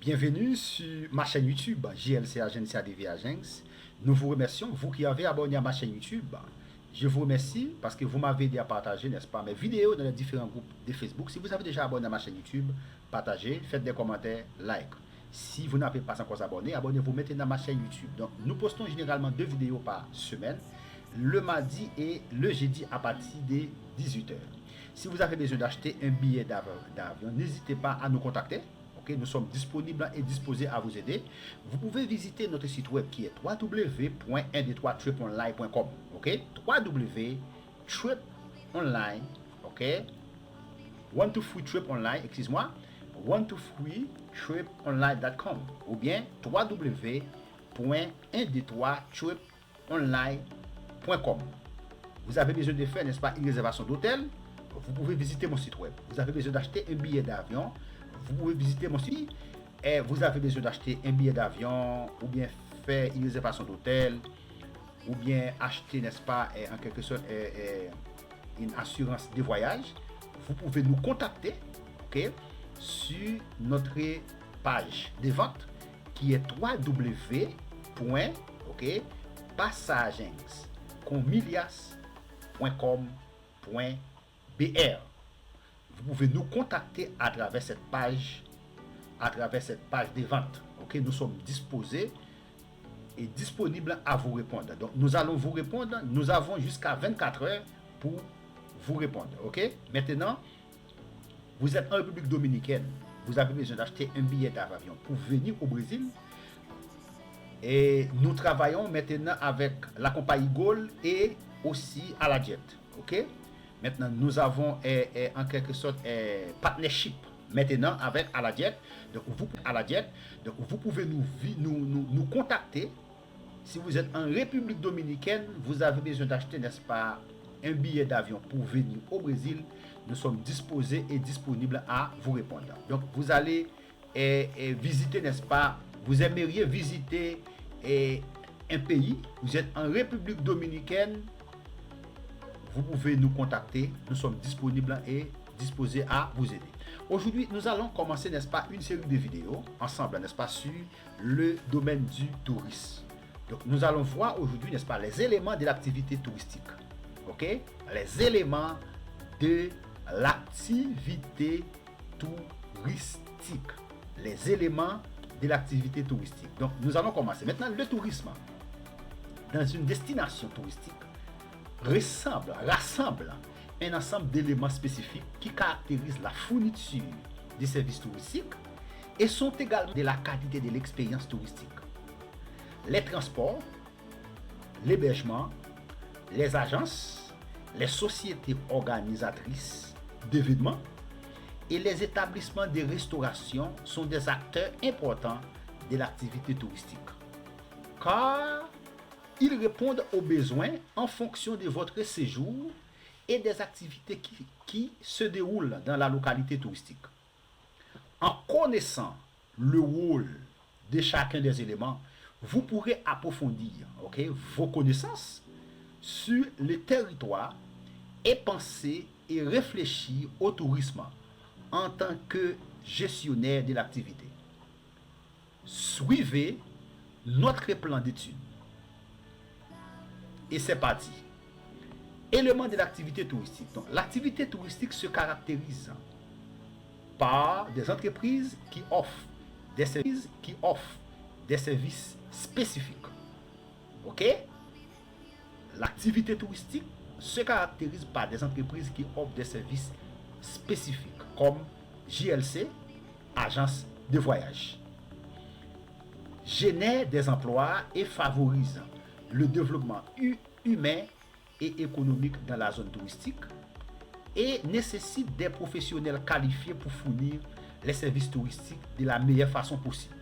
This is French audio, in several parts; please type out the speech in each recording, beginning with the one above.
Bienvenue sur ma chaîne YouTube JLC Agencia DV Agence. Nous vous remercions, vous qui avez abonné à ma chaîne YouTube. Je vous remercie parce que vous m'avez aidé à partager, n'est-ce pas, mes vidéos dans les différents groupes de Facebook. Si vous avez déjà abonné à ma chaîne YouTube, partagez, faites des commentaires, like. Si vous n'avez pas encore abonné, abonnez-vous maintenant à ma chaîne YouTube. Donc, nous postons généralement 2 vidéos par semaine, le mardi et le jeudi à partir de 18h. Si vous avez besoin d'acheter un billet d'avion, n'hésitez pas à nous contacter. Okay, nous sommes disponibles et disposés à vous aider. Vous pouvez visiter notre site web qui est www.123triponline.com. Ok, www.triponline. Ok, 123triponline, excuse-moi, 123triponline.com ou bien www.123triponline.com. Vous avez besoin de faire, n'est-ce pas, une réservation d'hôtel? Vous pouvez visiter mon site web. Vous avez besoin d'acheter un billet d'avion? Vous pouvez visiter mon site et vous avez besoin d'acheter un billet d'avion ou bien faire une réservation d'hôtel ou bien acheter, n'est-ce pas, en quelque sorte, une assurance de voyage. Vous pouvez nous contacter, ok, sur notre page de vente qui est www.passagens.com.br. Vous pouvez nous contacter à travers cette page de vente. Ok, nous sommes disposés et disponibles à vous répondre. Donc, nous allons vous répondre. Nous avons jusqu'à 24 heures pour vous répondre. Ok, maintenant, vous êtes en République dominicaine. Vous avez besoin d'acheter un billet d'avion pour venir au Brésil. Et nous travaillons maintenant avec la compagnie Gol et aussi à la Jet. Ok. Maintenant, nous avons en quelque sorte partnership maintenant avec Alajet. Donc, vous pouvez nous contacter. Si vous êtes en République dominicaine, vous avez besoin d'acheter, n'est-ce pas, un billet d'avion pour venir au Brésil. Nous sommes disposés et disponibles à vous répondre. Donc, vous allez visiter, n'est-ce pas, vous aimeriez visiter un pays. Vous êtes en République dominicaine. Vous pouvez nous contacter, nous sommes disponibles et disposés à vous aider. Aujourd'hui, nous allons commencer, n'est-ce pas, une série de vidéos ensemble, n'est-ce pas, sur le domaine du tourisme. Donc, nous allons voir aujourd'hui, n'est-ce pas, les éléments de l'activité touristique. Ok? Les éléments de l'activité touristique. Les éléments de l'activité touristique. Donc, nous allons commencer. Maintenant, le tourisme dans une destination touristique rassemble un ensemble d'éléments spécifiques qui caractérisent la fourniture des services touristiques et sont également de la qualité de l'expérience touristique. Les transports, l'hébergement, les agences, les sociétés organisatrices d'événements et les établissements de restauration sont des acteurs importants de l'activité touristique. Car ils répondent aux besoins en fonction de votre séjour et des activités qui se déroulent dans la localité touristique. En connaissant le rôle de chacun des éléments, vous pourrez approfondir vos connaissances sur le territoire et penser et réfléchir au tourisme en tant que gestionnaire de l'activité. Suivez notre plan d'études. Et c'est parti. Éléments de l'activité touristique. Donc, l'activité touristique se caractérise par des entreprises qui offrent des services spécifiques. Ok? L'activité touristique se caractérise par des entreprises qui offrent des services spécifiques comme JLC, agence de voyage. Génère des emplois et favorise le développement humain et économique dans la zone touristique et nécessite des professionnels qualifiés pour fournir les services touristiques de la meilleure façon possible.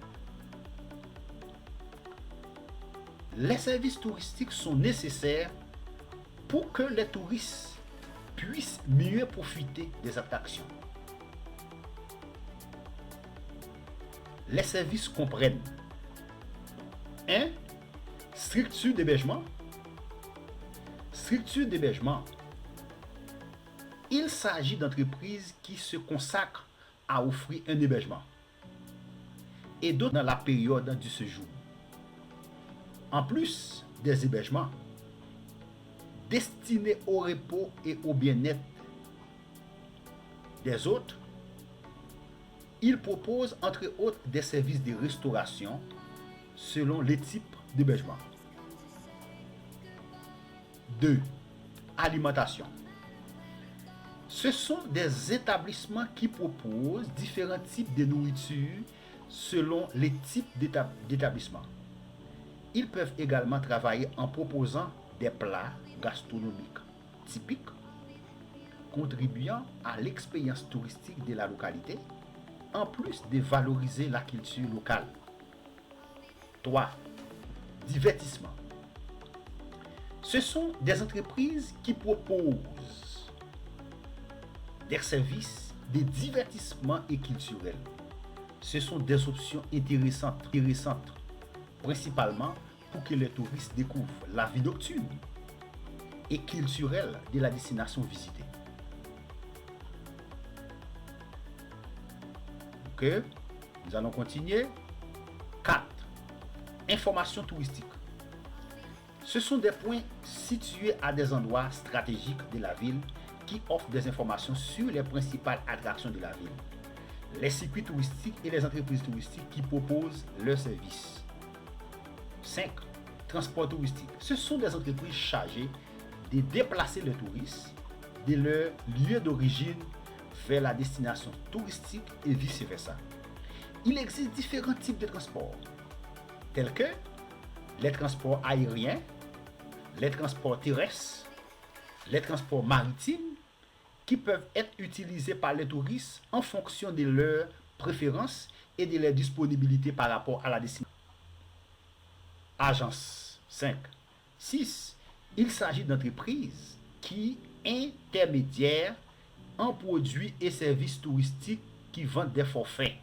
Les services touristiques sont nécessaires pour que les touristes puissent mieux profiter des attractions. Les services comprennent 1. Structure d'hébergement. Structure d'hébergement. Il s'agit d'entreprises qui se consacrent à offrir un hébergement et d'autres dans la période du séjour. En plus des hébergements destinés au repos et au bien-être des hôtes, il propose entre autres des services de restauration selon les types d'hébergement. 2. Alimentation. Ce sont des établissements qui proposent différents types de nourriture selon les types d'établissements. Ils peuvent également travailler en proposant des plats gastronomiques typiques, contribuant à l'expérience touristique de la localité, en plus de valoriser la culture locale. 3. Divertissement. Ce sont des entreprises qui proposent des services de divertissement et culturel. Ce sont des options intéressantes, principalement pour que les touristes découvrent la vie nocturne et culturelle de la destination visitée. Ok, nous allons continuer. 4. Information touristique. Ce sont des points situés à des endroits stratégiques de la ville qui offrent des informations sur les principales attractions de la ville, les circuits touristiques et les entreprises touristiques qui proposent leurs services. 5. Transport touristique. Ce sont des entreprises chargées de déplacer les touristes de leur lieu d'origine vers la destination touristique et vice-versa. Il existe différents types de transports, tels que les transports aériens, les transports terrestres, les transports maritimes, qui peuvent être utilisés par les touristes en fonction de leurs préférences et de leur disponibilité par rapport à la destination. Agence. 5. 6. Il s'agit d'entreprises qui intermédiaires en produits et services touristiques qui vendent des forfaits,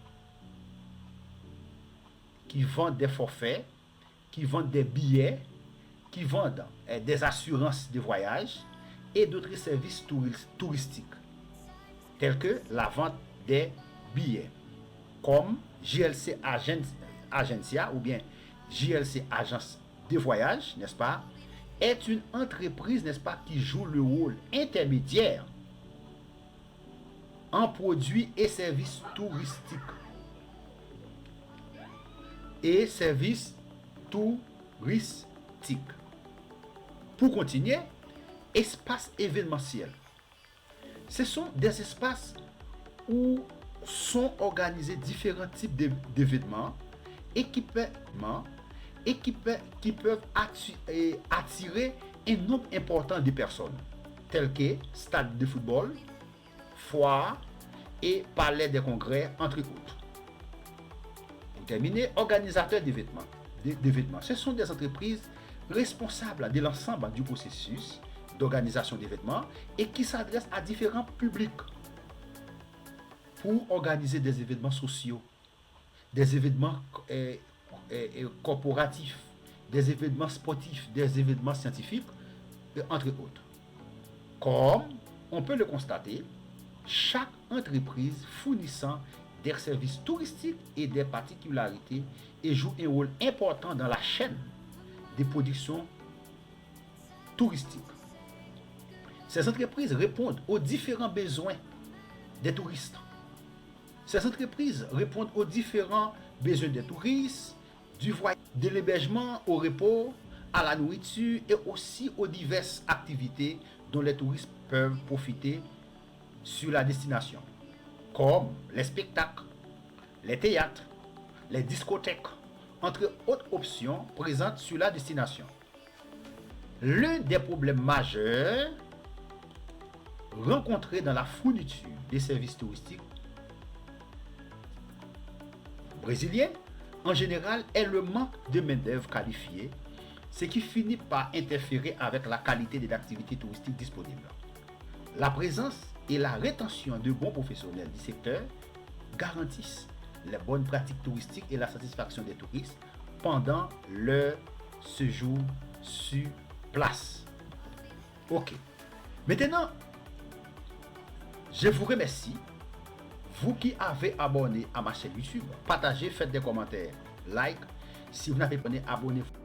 qui vendent des billets, qui vendent des assurances de voyage et d'autres services touristiques, tels que la vente des billets, comme JLC Agencia ou bien JLC Agence de voyage, n'est-ce pas, est une entreprise, n'est-ce pas, qui joue le rôle intermédiaire en produits et services touristiques et services touristiques. Pour continuer, espaces événementiels. Ce sont des espaces où sont organisés différents types d'événements et qui peuvent attirer un nombre important de personnes, tels que stades de football, foires et palais des congrès, entre autres. Pour terminer, organisateurs d'événements. Ce sont des entreprises responsables de l'ensemble du processus d'organisation d'événements et qui s'adressent à différents publics pour organiser des événements sociaux, des événements corporatifs, des événements sportifs, des événements scientifiques, entre autres. Comme on peut le constater, chaque entreprise fournissant des services touristiques et des particularités et joue un rôle important dans la chaîne de production touristique. Ces entreprises répondent aux différents besoins des touristes. Ces entreprises répondent aux différents besoins des touristes, du voyage, de l'hébergement, au repos, à la nourriture et aussi aux diverses activités dont les touristes peuvent profiter sur la destination, comme les spectacles, les théâtres, les discothèques, entre autres options présentes sur la destination. L'un des problèmes majeurs rencontrés dans la fourniture des services touristiques brésiliens en général est le manque de main-d'œuvre qualifiée, ce qui finit par interférer avec la qualité des activités touristiques disponibles. La présence et la rétention de bons professionnels du secteur garantissent les bonnes pratiques touristiques et la satisfaction des touristes pendant leur séjour sur place. Ok. Maintenant, je vous remercie vous qui avez abonné à ma chaîne YouTube, partagez, faites des commentaires, like. Si vous n'avez pas abonné, abonnez-vous.